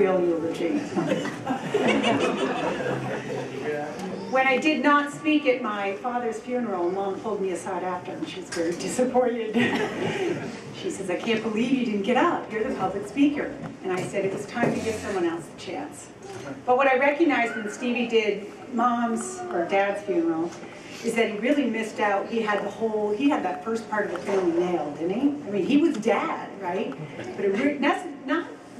male eulogy. When I did not speak at my father's funeral, Mom pulled me aside after, and she was very disappointed. She says, I can't believe you didn't get up. You're the public speaker. And I said, it was time to give someone else a chance. But what I recognized when Stevie did Mom's or Dad's funeral is that he really missed out. He had that first part of the family nailed, didn't he? I mean, he was Dad, right? But it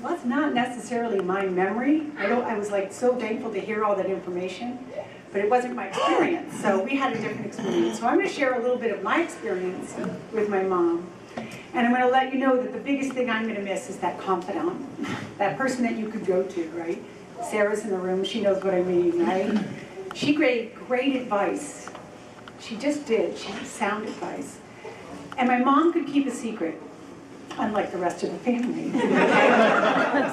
was not necessarily my memory. I was like so thankful to hear all that information, but it wasn't my experience. So we had a different experience. So I'm going to share a little bit of my experience with my mom. And I'm going to let you know that the biggest thing I'm going to miss is that confidant, that person that you could go to, right? Sarah's in the room. She knows what I mean, right? She gave great advice. She just did. She had sound advice. And my mom could keep a secret, unlike the rest of the family.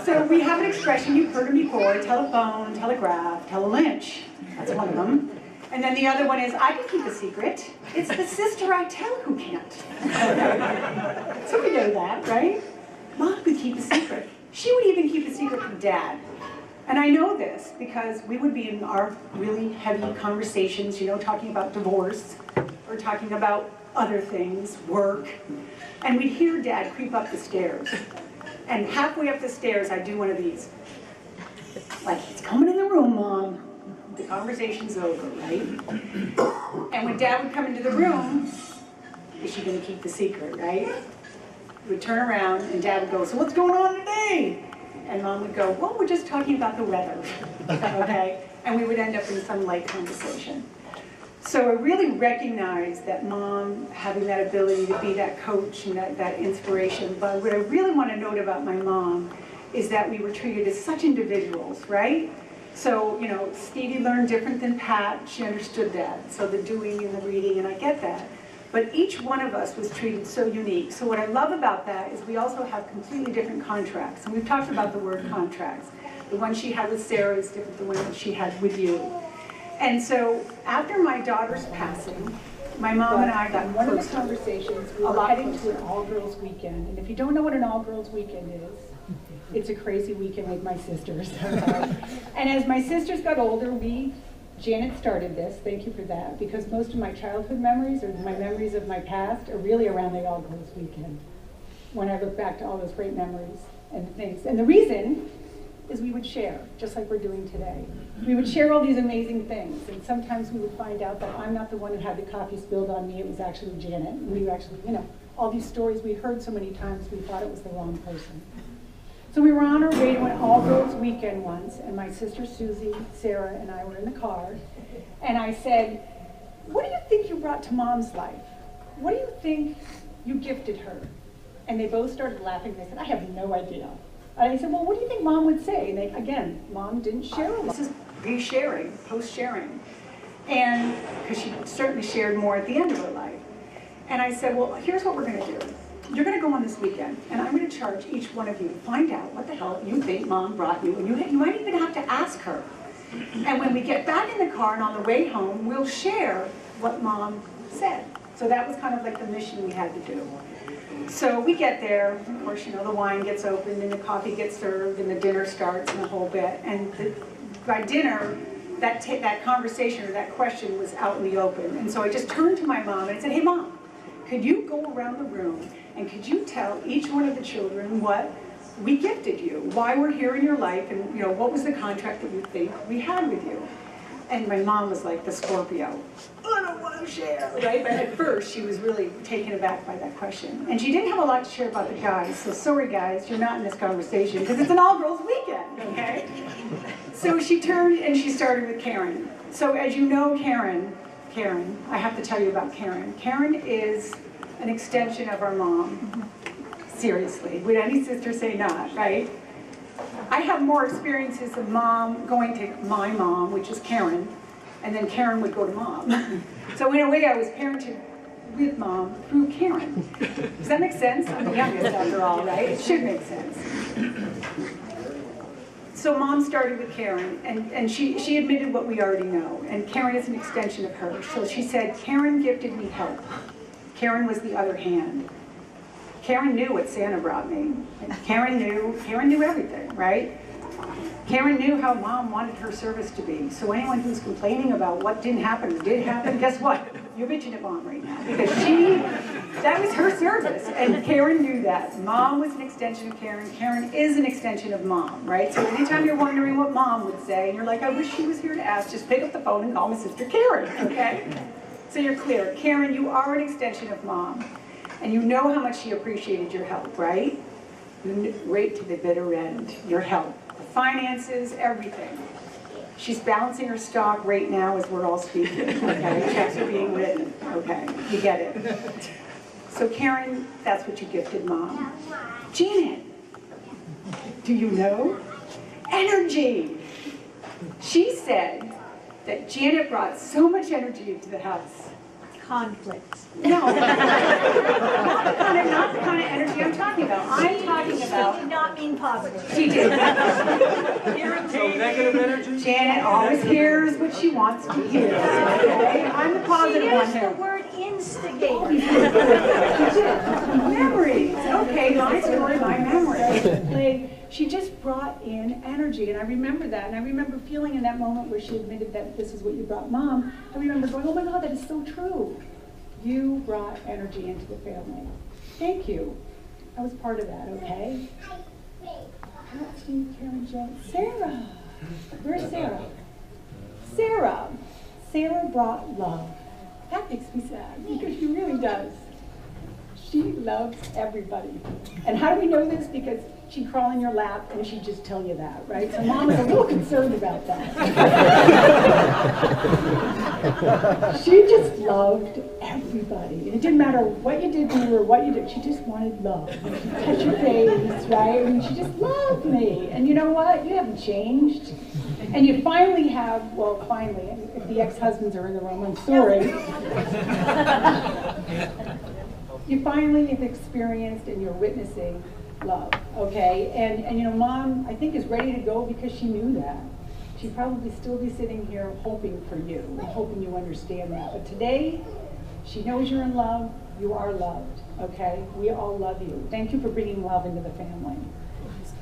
So we have an expression, you've heard it before, telephone, telegraph, tele-Lynch. That's one of them. And then the other one is, I can keep a secret. It's the sister I tell who can't. So we know that, right? Mom could keep a secret. She would even keep a secret from Dad. And I know this because we would be in our really heavy conversations, you know, talking about divorce or talking about other things, work. And we'd hear Dad creep up the stairs. And halfway up the stairs, I'd do one of these. Like, he's coming in the room, Mom. The conversation's over, right? And when Dad would come into the room, is she going to keep the secret, right? We would turn around and Dad would go, so what's going on today? And Mom would go, well, we're just talking about the weather, okay? And we would end up in some light conversation. So I really recognize that Mom having that ability to be that coach and that inspiration. But what I really want to note about my mom is that we were treated as such individuals, right? So, you know, Stevie learned different than Pat. She understood that. So the doing and the reading, and I get that. But each one of us was treated so unique. So what I love about that is we also have completely different contracts. And we've talked about the word contracts. The one she had with Sarah is different than the one that she had with you. And so after my daughter's passing, my mom and I got one of the conversations, we were heading to an all-girls weekend. And if you don't know what an all-girls weekend is, it's a crazy weekend with my sisters. And as my sisters got older, Janet started this, thank you for that, because most of my childhood memories or my memories of my past are really around the all-girls weekend, when I look back to all those great memories and things. And the reason is we would share, just like we're doing today. We would share all these amazing things, and sometimes we would find out that I'm not the one who had the coffee spilled on me, it was actually Janet. And we actually, you know, all these stories we heard so many times, we thought it was the wrong person. So we were on our way to an all-girls weekend once, and my sister Susie, Sarah, and I were in the car, and I said, what do you think you brought to Mom's life? What do you think you gifted her? And they both started laughing. They said, I have no idea. And I said, well, what do you think Mom would say? And they, again, Mom didn't share a lot. This is re-sharing, post-sharing. And, because she certainly shared more at the end of her life. And I said, well, here's what we're going to do. You're going to go on this weekend, and I'm going to charge each one of you to find out what the hell you think Mom brought you. And you might even have to ask her. And when we get back in the car and on the way home, we'll share what Mom said. So that was kind of like the mission we had to do. So we get there, of course, you know, the wine gets opened and the coffee gets served and the dinner starts and the whole bit. And by dinner, that conversation or that question was out in the open. And so I just turned to my mom and I said, hey, Mom, could you go around the room and could you tell each one of the children what we gifted you, why we're here in your life, and you know, what was the contract that you think we had with you? And my mom was like the Scorpio. I don't want to share, right? But at first, she was really taken aback by that question. And she didn't have a lot to share about the guys, so sorry guys, you're not in this conversation, because it's an all-girls weekend, okay? So she turned and she started with Karen. So as you know, Karen, I have to tell you about Karen. Karen is an extension of our mom. Seriously, would any sister say not, right? I have more experiences of Mom going to my mom, which is Karen, and then Karen would go to Mom. So in a way, I was parented with Mom through Karen. Does that make sense? I'm the youngest after all, right? It should make sense. So Mom started with Karen, and she admitted what we already know, and Karen is an extension of her. So she said, Karen gifted me help. Karen was the other hand. Karen knew what Santa brought me. And Karen knew everything, right? Karen knew how Mom wanted her service to be. So anyone who's complaining about what didn't happen or did happen, guess what? You're bitching at Mom right now. Because that was her service. And Karen knew that. Mom was an extension of Karen. Karen is an extension of Mom, right? So anytime you're wondering what Mom would say, and you're like, I wish she was here to ask, just pick up the phone and call my sister Karen, okay? So you're clear. Karen, you are an extension of Mom. And you know how much she appreciated your help, right? Right to the bitter end, your help. The finances, everything. She's balancing her stock right now as we're all speaking, okay? Checks are being written, okay? You get it. So Karen, that's what you gifted Mom. Janet, do you know? Energy. She said that Janet brought so much energy into the house. Conflict. No, not the kind of energy I'm talking about. I'm talking about. She did not mean positive. She did. So negative energy? Janet always hears what she wants to hear. Okay? I'm the positive one She here. used the word instigator. Memories. Okay, my story, my memory. Like, she just brought in energy, and I remember that, and I remember feeling in that moment where she admitted that this is what you brought Mom. I remember going, oh my God, that is so true. You brought energy into the family. Thank you. I was part of that, okay? Pat, Steve, Karen, Jen, Sarah. Where's Sarah? Sarah. Sarah brought love. That makes me sad, because she really does. She loves everybody. And how do we know this? Because she'd crawl in your lap and she'd just tell you that, right? So Mom was a little concerned about that. She just loved everybody. And it didn't matter what you did to her or what you did, she just wanted love. She'd touch your face, right? And she just loved me. And you know what? You haven't changed. And you finally have, well, finally, if the ex-husbands are in the room, I'm sorry. You finally have experienced and you're witnessing love, okay? And you know, Mom, I think, is ready to go because she knew that. She'd probably still be sitting here hoping for you and hoping you understand that. But today, she knows you're in love. You are loved, okay? We all love you. Thank you for bringing love into the family.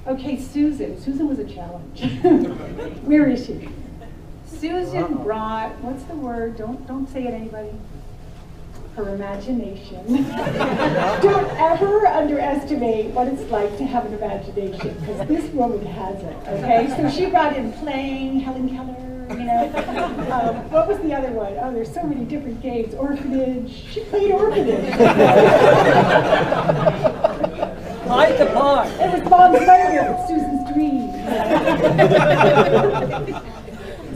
Okay, Susan. Susan was a challenge. Where is she? Susan brought, what's the word? Don't say it, anybody. Her imagination. Don't ever underestimate what it's like to have an imagination, because this woman has it, okay? So she brought in playing, Helen Keller, you know. What was the other one? Oh, there's so many different games. Orphanage. She played orphanage. Hide the park. It was Mom's nightmare with Susan's dream.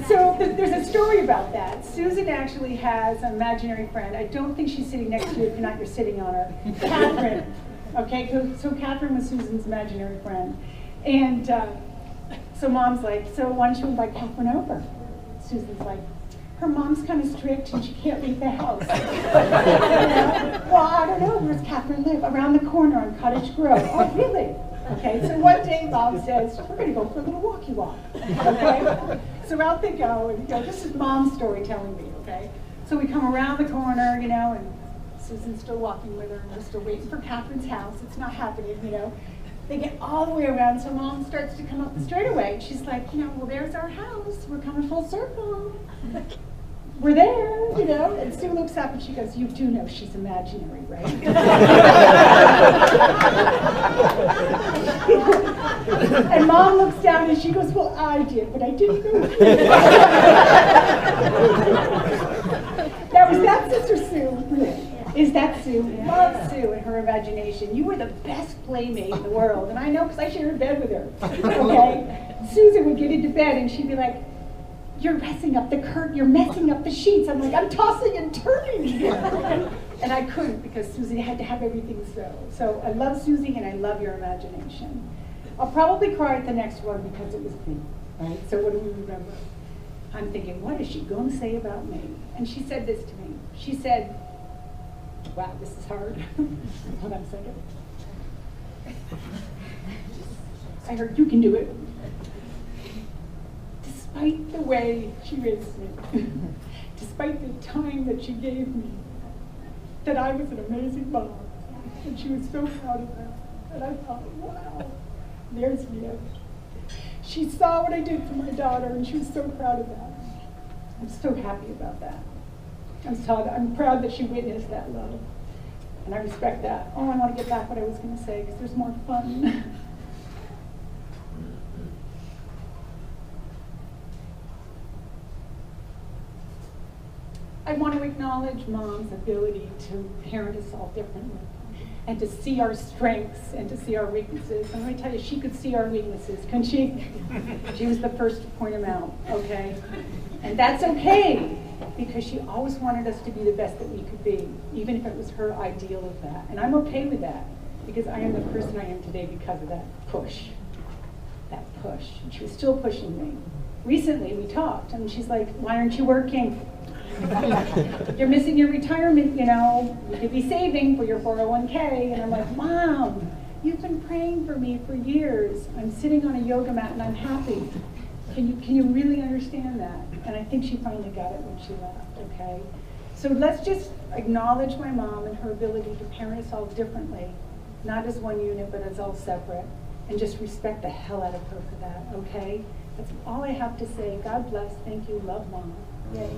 So there's a story about that. Susan actually has an imaginary friend. I don't think she's sitting next to you. If you're not, you're sitting on her. Catherine. Okay, so Catherine was Susan's imaginary friend. And so Mom's like, so why don't you invite Catherine over? Susan's like, her mom's kind of strict and she can't leave the house. Well, I don't know, where's Catherine live? Around the corner on Cottage Grove. Oh, really? Okay, so one day Mom says, we're going to go for a little walkie walk. Okay? So out they go, and this is Mom's story telling me, okay? So we come around the corner, you know, and Susan's still walking with her, and we're still waiting for Catherine's house. It's not happening, you know. They get all the way around, so Mom starts to come up the straightaway. And she's like, you know, well, there's our house. We're coming full circle. We're there, you know. And Sue looks up and she goes, you do know she's imaginary, right? And Mom looks down and she goes, well, I did, but I didn't know. Now, is that Sister Sue? Is that Sue? Love Sue and her imagination. You were the best playmate in the world, and I know because I shared a bed with her. Okay? Susan would get into bed and she'd be like, you're messing up the curtain, you're messing up the sheets. I'm like, I'm tossing and turning here. And I couldn't because Susie had to have everything so. So I love Susie and I love your imagination. I'll probably cry at the next one because it was me, right? So what do we remember? I'm thinking, what is she going to say about me? And she said this to me. She said, wow, this is hard. Hold on a second. I heard, you can do it. Despite the way she raised me, despite the time that she gave me, that I was an amazing mom, and she was so proud of that. And I thought, wow, there's Leah. She saw what I did for my daughter, and she was so proud of that. I'm so happy about that. I'm proud that she witnessed that love, and I respect that. Oh, I want to get back what I was going to say, because there's more fun. I want to acknowledge Mom's ability to parent us all differently and to see our strengths and to see our weaknesses. And let me tell you, she could see our weaknesses, couldn't she? She was the first to point them out, okay? And that's okay, because she always wanted us to be the best that we could be, even if it was her ideal of that. And I'm okay with that, because I am the person I am today because of that push. That push. And she was still pushing me. Recently, we talked, and she's like, why aren't you working? You're missing your retirement, you know. You could be saving for your 401k. And I'm like, Mom, you've been praying for me for years. I'm sitting on a yoga mat and I'm happy. Can you really understand that? And I think she finally got it when she left, okay? So let's just acknowledge my mom and her ability to parent us all differently, not as one unit, but as all separate, and just respect the hell out of her for that, okay? That's all I have to say. God bless. Thank you. Love, Mom. Yay.